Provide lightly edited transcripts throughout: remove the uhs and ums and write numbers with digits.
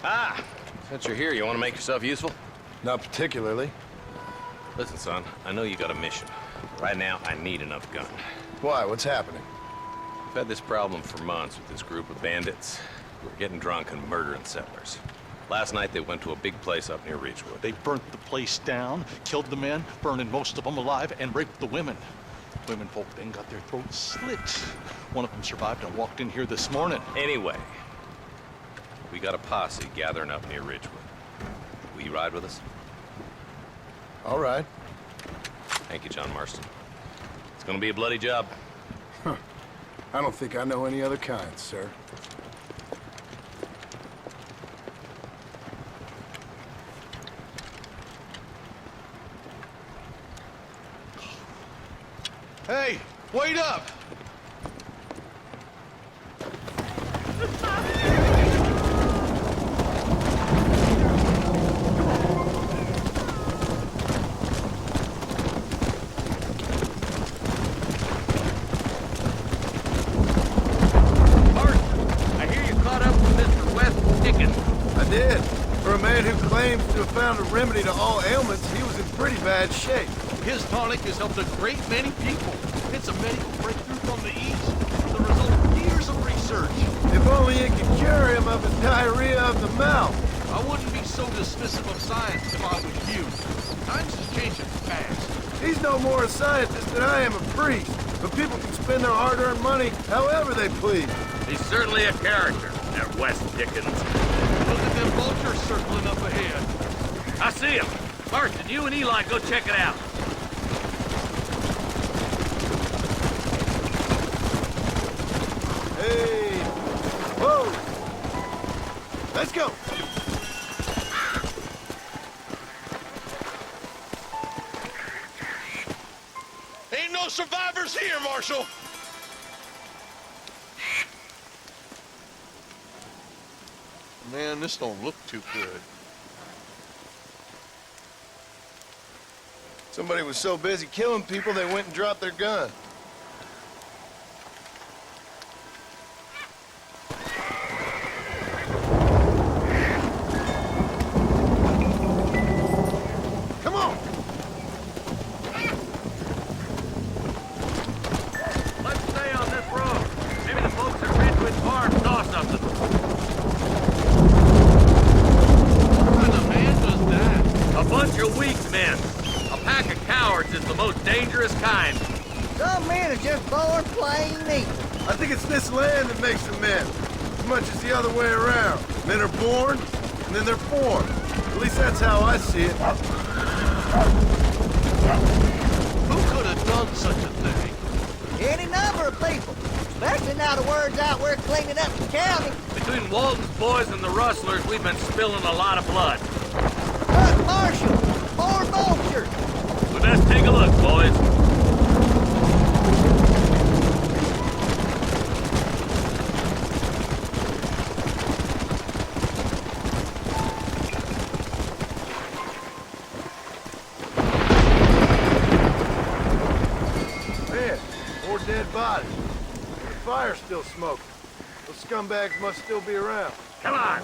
Ah, since you're here, you want to make yourself useful? Not particularly. Listen, son, I know you got a mission. Right now, I need another gun. Why? What's happening? We've had this problem for months with this group of bandits who are getting drunk and murdering settlers. Last night, they went to a big place up near Ridgewood. They burnt the place down, killed the men, burning most of them alive, and raped the women. Women folk then got their throats slit. One of them survived and walked in here this morning. Anyway, we got a posse gathering up near Ridgewood. Will you ride with us? All right. Thank you, John Marston. It's gonna be a bloody job. Huh. I don't think I know any other kind, sir. Hey, wait up! Found a remedy to all ailments, he was in pretty bad shape. His tonic has helped a great many people. It's a medical breakthrough from the East, the result of years of research. If only it could cure him of his diarrhea of the mouth. I wouldn't be so dismissive of science if I was you. Times is changing fast. He's no more a scientist than I am a priest, but people can spend their hard-earned money however they please. He's certainly a character, that West Dickens. Look at them vultures circling up ahead. I see him. Marston, you and Eli go check it out. Hey! Whoa! Let's go! Ain't no survivors here, Marshal! Man, this don't look too good. Somebody was so busy killing people, they went and dropped their gun. Come on! Let's stay on this road. Maybe the folks at Ridgewood Farm saw something. What kind of man does that? A bunch of weak men. A pack of cowards is the most dangerous kind. Some men are just born plain neat. I think it's this land that makes them men, as much as the other way around. Men are born, and then they're formed. At least that's how I see it. Who could have done such a thing? Any number of people, especially now the word's out we're cleaning up the county. Between Walton's boys and the rustlers, we've been spilling a lot of blood. Look, Marshal, more vultures. We best take a look, boys. Man, more dead bodies. The fire's still smoking. Those scumbags must still be around. Come on.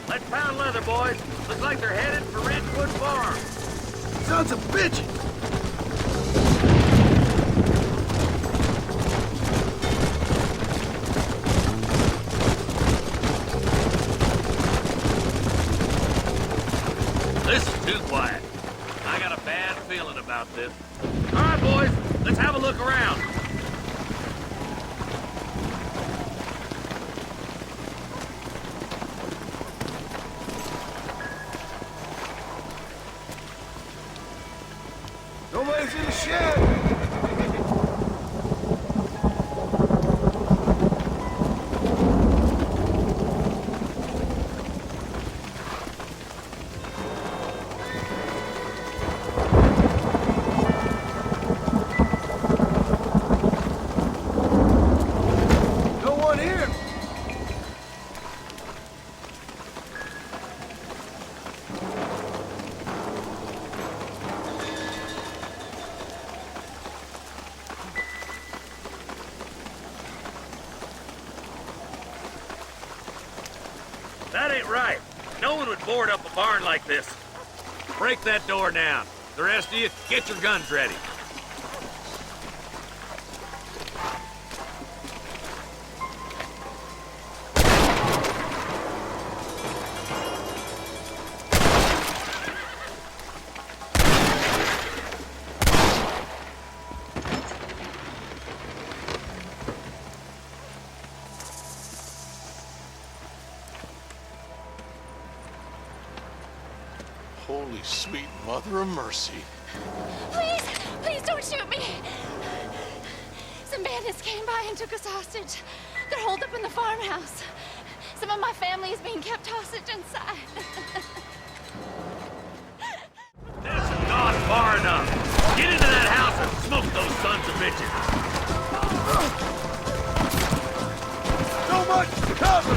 Let's pound leather, boys. Looks like they're headed for Ridgewood Farm. Sons of bitches! This is too quiet. I got a bad feeling about this. All right, boys. Let's have a look around. Nobody's in the shed! No one here! ain't right. No one would board up a barn like this. Break that door down. The rest of you, get your guns ready. Holy sweet mother of mercy. Please, please don't shoot me. Some bandits came by and took us hostage. They're holed up in the farmhouse. Some of my family is being kept hostage inside. This has gone far enough. Get into that house and smoke those sons of bitches. So much cover!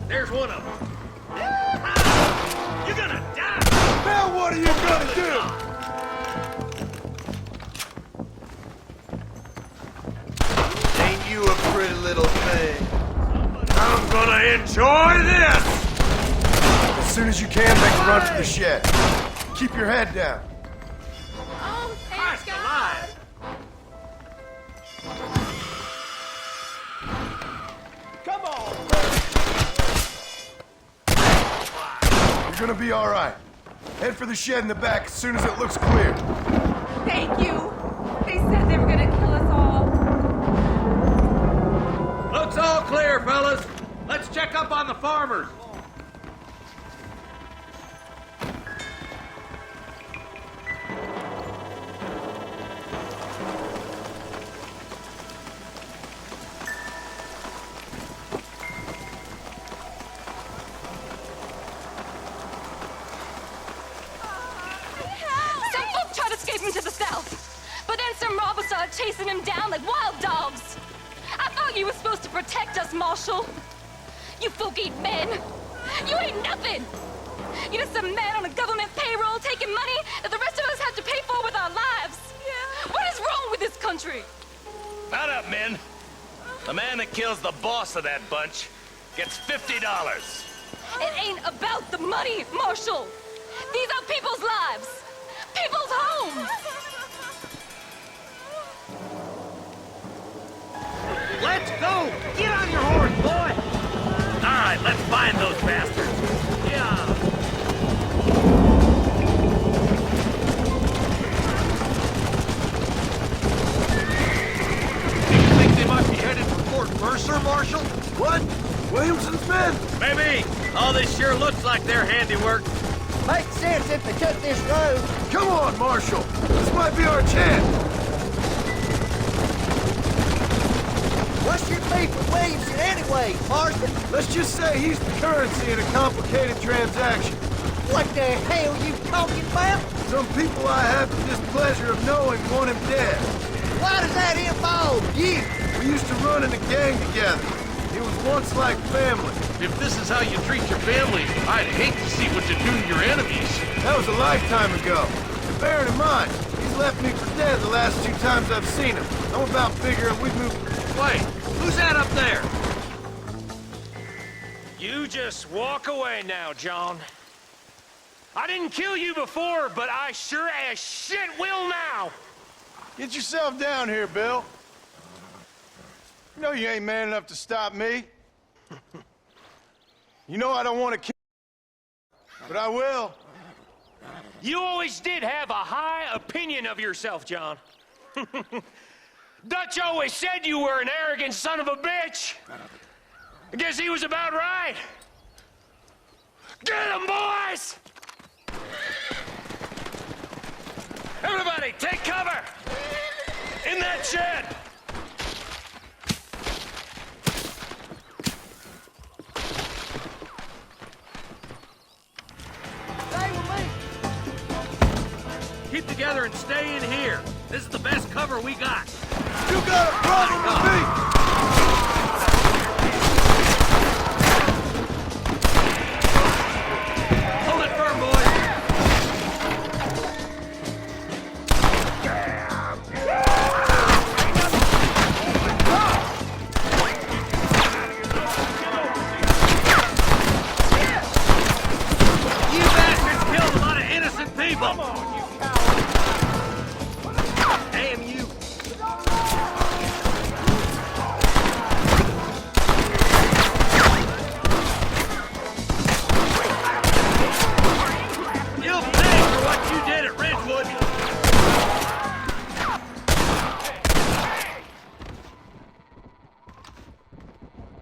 There's one of them. You're gonna die! Now what are you gonna do? Ain't you a pretty little thing? I'm gonna enjoy this! As soon as you can, make a run for the shed. Keep your head down. Oh, Christ thank alive! Come on! You're gonna be all right. Head for the shed in the back as soon as it looks clear. Thank you. They said they were gonna kill us all. Looks all clear, fellas. Let's check up on the farmers. Some folk tried to escape him to the south, but then some robbers started chasing him down like wild dogs. I thought you were supposed to protect us, Marshal. You folk ain't men. You ain't nothing. You're just some man on a government payroll taking money that the rest of us have to pay for with our lives. Yeah. What is wrong with this country? Mount up, men. The man that kills the boss of that bunch gets $50. It ain't about the money, Marshal. These are people's lives. People's homes. Let's go! Get on your horse, boy! All right, let's find those bastards. Yeah. Do you think they might be headed for Fort Mercer, Marshal? What? Williamson's men? Maybe. All this sure looks like their handiwork. Makes sense if they took this road. Come on, Marshal. This might be our chance. What's your beef with Williamson anyway, Marston? Let's just say he's the currency in a complicated transaction. What the hell you talking about? Some people I have the displeasure of knowing want him dead. Why does that involve you? We used to run in a gang together. It was once like family. If this is how you treat your family, I'd hate to see what you do to your enemies. That was a lifetime ago. And bearing in mind, he's left me for dead the last 2 times I've seen him. I'm about figuring we moved. Wait, who's that up there? You just walk away now, John. I didn't kill you before, but I sure as shit will now. Get yourself down here, Bill. You know you ain't man enough to stop me. You know I don't want to kill you, but I will. You always did have a high opinion of yourself, John. Dutch always said you were an arrogant son of a bitch. I guess he was about right. Get him, boys! Everybody, take cover! In that shed! Stay with me. Keep together and stay in here. This is the best cover we got. You got a problem with me? Hold it firm, boys. You bastards killed a lot of innocent people. Come on, you coward. Damn you. You'll pay for what you did at Ridgewood.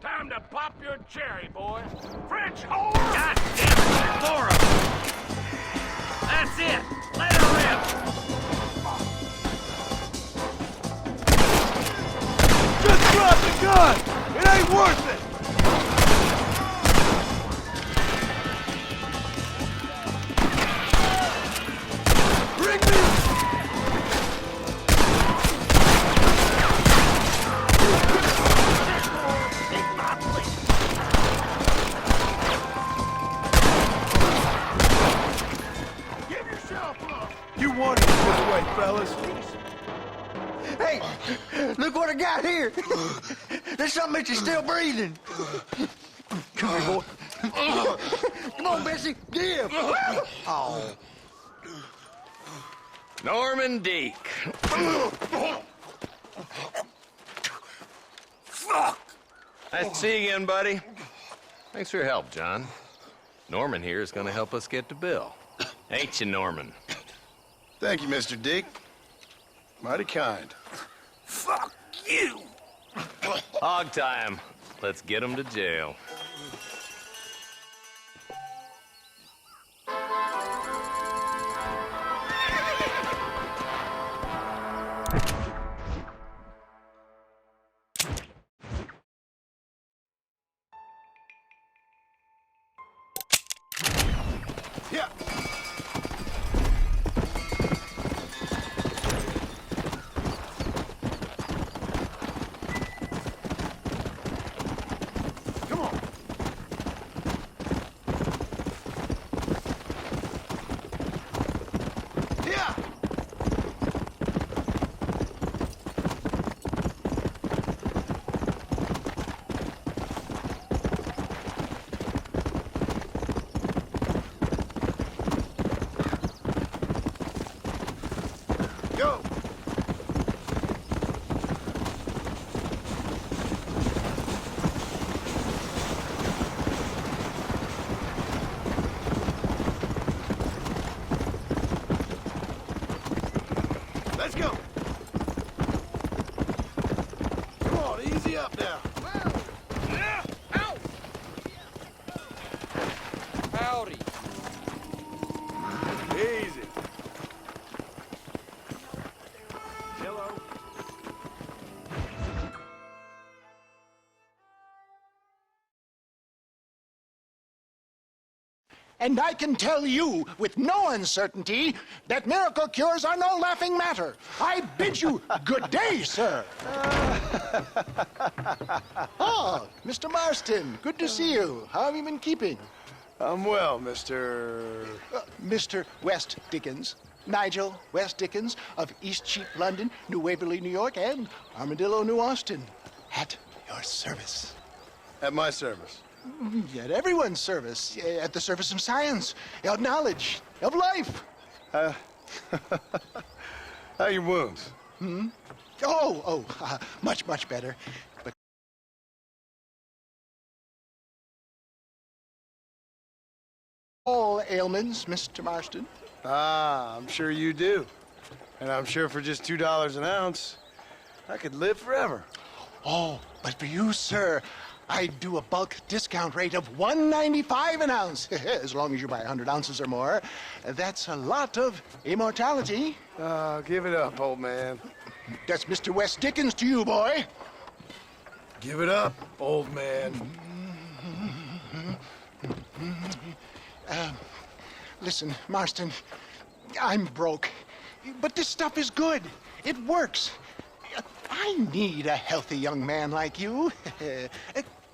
Time to pop your cherry, boy. French whore! God damn it, four of them. That's it. Let her rip. Just drop the gun! It ain't worth it! Bring me... Give yourself up! You wanted it this way, fellas. Hey, look what I got here. There's something that you're still breathing. Come here, boy. Come on, Bessie, give. Oh. Norman Deek. Fuck! Nice to see you again, buddy. Thanks for your help, John. Norman here is going to help us get to Bill. Ain't you, Norman? Thank you, Mr. Deek. Mighty kind. Fuck you! Hog time. Let's get him to jail. Yeah. Come on. Yeah. Go. Let's go. Come on, easy up now. Yeah. Ow. Howdy. Easy. Hello. And I can tell you with no uncertainty that miracle cures are no laughing matter. I bid you good day, sir. Oh, Mr. Marston, good to see you. How have you been keeping? I'm well, Mr. Mr. West Dickens. Nigel West Dickens of East Cheap, London, New Waverly, New York, and Armadillo, New Austin. At your service. At my service. At everyone's service. At the service of science, of knowledge, of life. How are your wounds? Much, much better. But all ailments, Mr. Marston. Ah, I'm sure you do. And I'm sure for just $2 an ounce, I could live forever. Oh, but for you, sir, I'd do a bulk discount rate of $1.95 an ounce, as long as you buy 100 ounces or more. That's a lot of immortality. Give it up, old man. That's Mr. West Dickens to you, boy. Give it up, old man. Listen, Marston, I'm broke, but this stuff is good. It works. I need a healthy young man like you.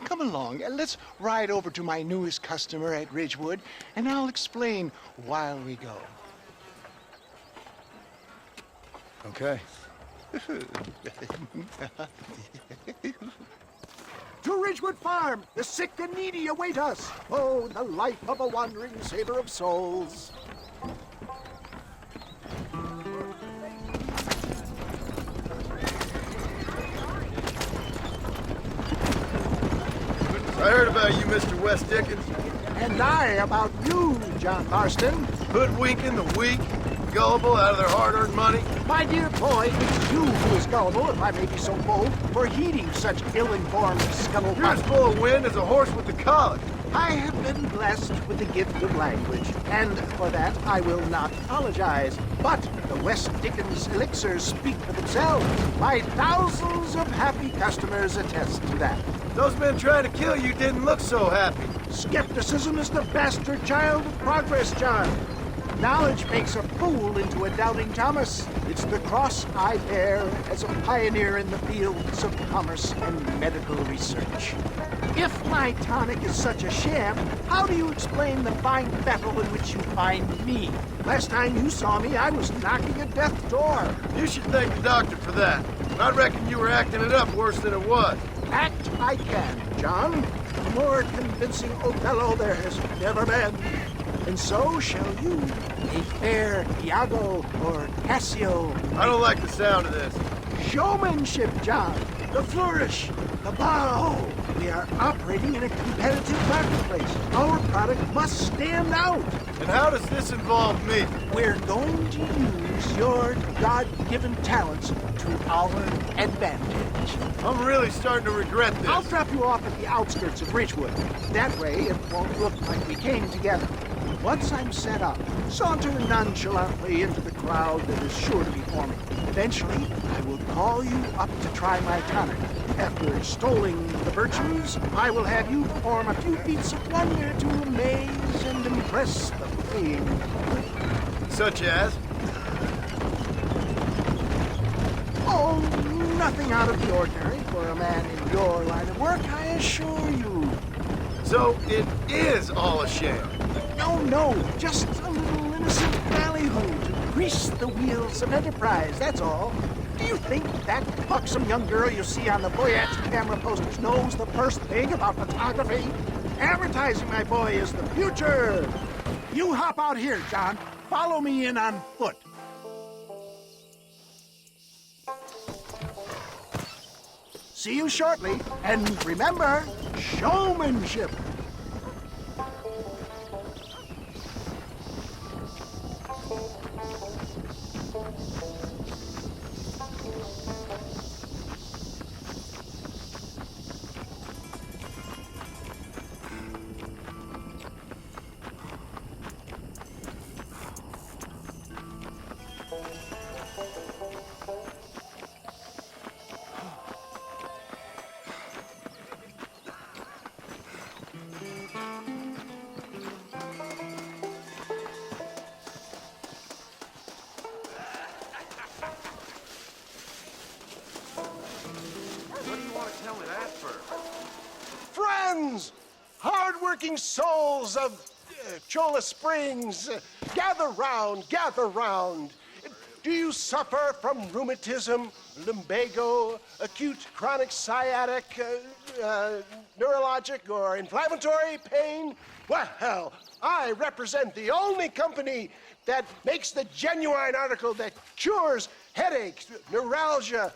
Come along, let's ride over to my newest customer at Ridgewood, and I'll explain while we go. Okay. To Ridgewood Farm, the sick and needy await us. Oh, the life of a wandering saver of souls. I heard about you, Mr. West Dickens. And I about you, John Marston. Hoodwinking the weak, gullible out of their hard-earned money. My dear boy, it's you who is gullible, if I may be so bold, for heeding such ill-informed scuttlebutt. You're as full of wind as a horse with the colic. I have been blessed with the gift of language, and for that I will not apologize. But the West Dickens elixirs speak for themselves. My thousands of happy customers attest to that. Those men trying to kill you didn't look so happy. Skepticism is the bastard child of progress, John. Knowledge makes a fool into a doubting Thomas. It's the cross I bear as a pioneer in the fields of commerce and medical research. If my tonic is such a sham, how do you explain the fine battle in which you find me? Last time you saw me, I was knocking at death's door. You should thank the doctor for that. I reckon you were acting it up worse than it was. Act I can, John. A more convincing Othello there has never been. And so shall you, a fair Iago or Cassio. I don't like the sound of this. Showmanship, John. The flourish, the bow. We are operating in a competitive marketplace. Our product must stand out. And how does this involve me? We're going to use your God-given talents to our advantage. I'm really starting to regret this. I'll drop you off at the outskirts of Ridgewood. That way, it won't look like we came together. Once I'm set up, saunter nonchalantly into the crowd that is sure to be forming. Eventually, I will call you up to try my tonic. After extolling the virtues, I will have you perform a few feats of wonder to amaze and impress the paying. Such as? Oh, nothing out of the ordinary for a man in your line of work, I assure you. So it is all a sham. No, just a little innocent ballyhoo to grease the wheels of enterprise, that's all. Do you think that buxom young girl you see on the voyage camera posters knows the first thing about photography? Advertising, my boy, is the future. You hop out here, John. Follow me in on foot. See you shortly, and remember, showmanship. Friends, hard-working souls of Cholla Springs, gather round, gather round. Do you suffer from rheumatism, lumbago, acute chronic sciatic, neurologic, or inflammatory pain? Well, I represent the only company that makes the genuine article that cures headaches, neuralgia,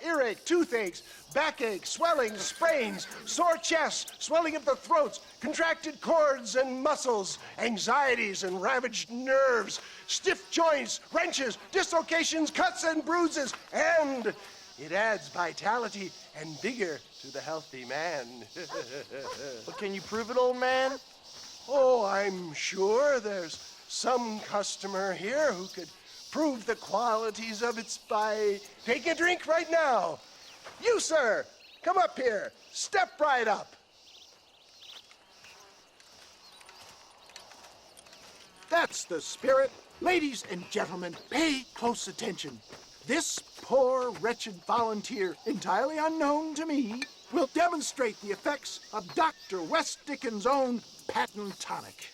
earache, toothaches, backache, swelling, sprains, sore chests, swelling of the throats, contracted cords and muscles, anxieties and ravaged nerves, stiff joints, wrenches, dislocations, cuts and bruises, and It adds vitality and vigor to the healthy man. But can you prove it, old man? Oh, I'm sure there's some customer here who could prove the qualities of it by taking a drink right now. You, sir, come up here. Step right up. That's the spirit. Ladies and gentlemen, pay close attention. This poor, wretched volunteer, entirely unknown to me, will demonstrate the effects of Dr. West Dickens' own patent tonic.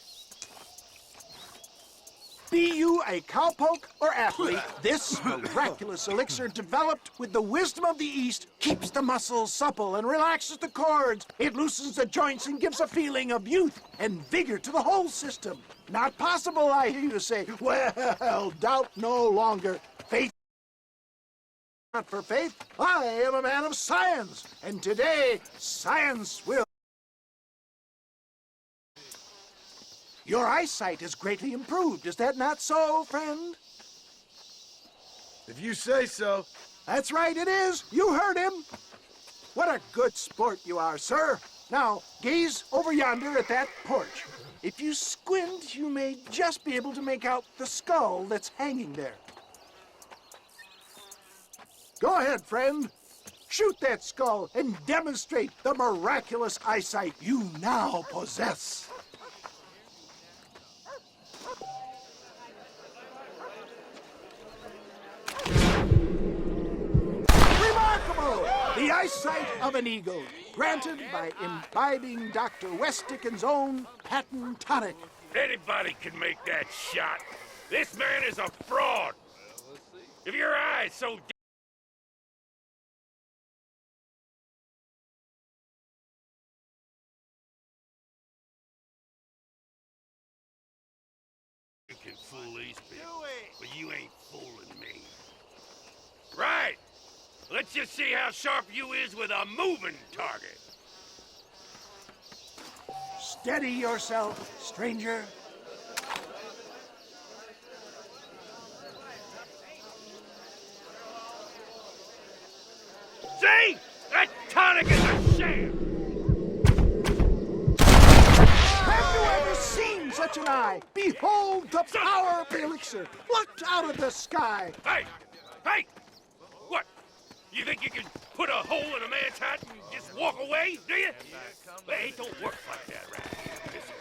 Be you a cowpoke or athlete, this miraculous elixir developed with the wisdom of the East keeps the muscles supple and relaxes the cords. It loosens the joints and gives a feeling of youth and vigor to the whole system. Not possible, I hear you say. Well, doubt no longer. Faith not for faith. I am a man of science, and today science will. Your eyesight is greatly improved. Is that not so, friend? If you say so. That's right, it is. You heard him. What a good sport you are, sir. Now, gaze over yonder at that porch. If you squint, you may just be able to make out the skull that's hanging there. Go ahead, friend. Shoot that skull and demonstrate the miraculous eyesight you now possess. Remarkable! The eyesight of an eagle, granted by imbibing Dr. West Dickens' own patent tonic. Anybody can make that shot. This man is a fraud. If your eye's so you can fool these people, but you ain't fooling me. Right. Let's just see how sharp you is with a moving target. Steady yourself, stranger. See? That tonic is a sham! Have you ever seen such an eye? Behold the power of the elixir, plucked out of the sky. Hey! Hey! What? You think you can put a hole in a man's hat and just walk away, do you? Hey, it don't work like that, right? Listen.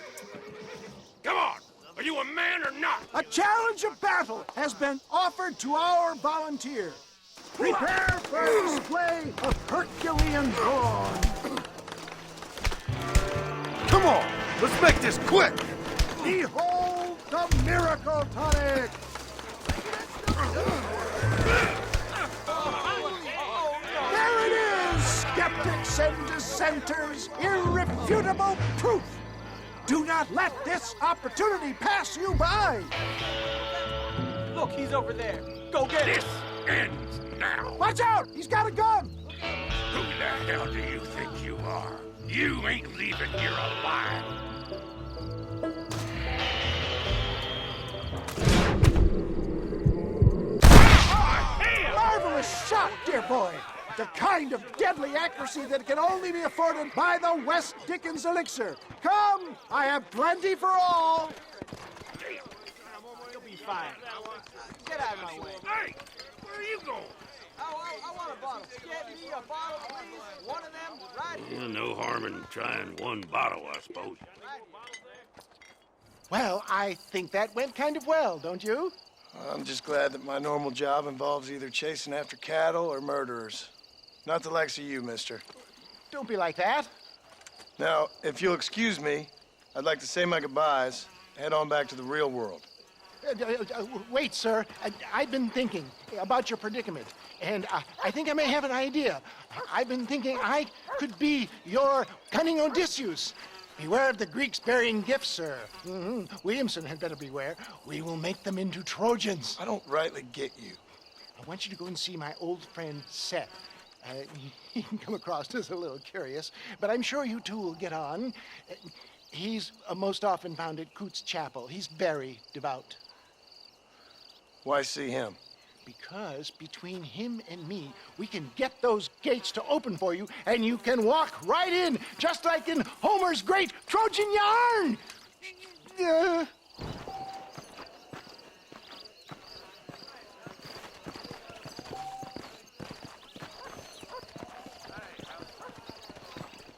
Come on! Are you a man or not? A challenge of battle has been offered to our volunteer. Prepare for a display of Herculean brawn. Come on, let's make this quick. Behold the miracle tonic. There it is, skeptics and dissenters, irrefutable proof. Do not let this opportunity pass you by. Look, he's over there. Go get him. This ends now. Watch out, he's got a gun. Who the hell do you think you are? You ain't leaving here alive. Marvelous shot, dear boy. The kind of deadly accuracy that can only be afforded by the West Dickens elixir. Come, I have plenty for all. You'll be fine. Get out of my way. Hey, where are you going? I want a bottle. Get me a bottle, please. One of them, right here. No harm in trying one bottle, I suppose. Well, I think that went kind of well, don't you? I'm just glad that my normal job involves either chasing after cattle or murderers. Not the likes of you, mister. Don't be like that. Now, if you'll excuse me, I'd like to say my goodbyes, head on back to the real world. Wait, sir. I've been thinking about your predicament, and I think I may have an idea. I've been thinking I could be your cunning Odysseus. Beware of the Greeks burying gifts, sir. Williamson had better beware. We will make them into Trojans. I don't rightly get you. I want you to go and see my old friend Seth. He can come across as a little curious, but I'm sure you two will get on. He's most often found at Coots Chapel. He's very devout. Why see him? Because between him and me, we can get those gates to open for you, and you can walk right in, just like in Homer's great Trojan yarn.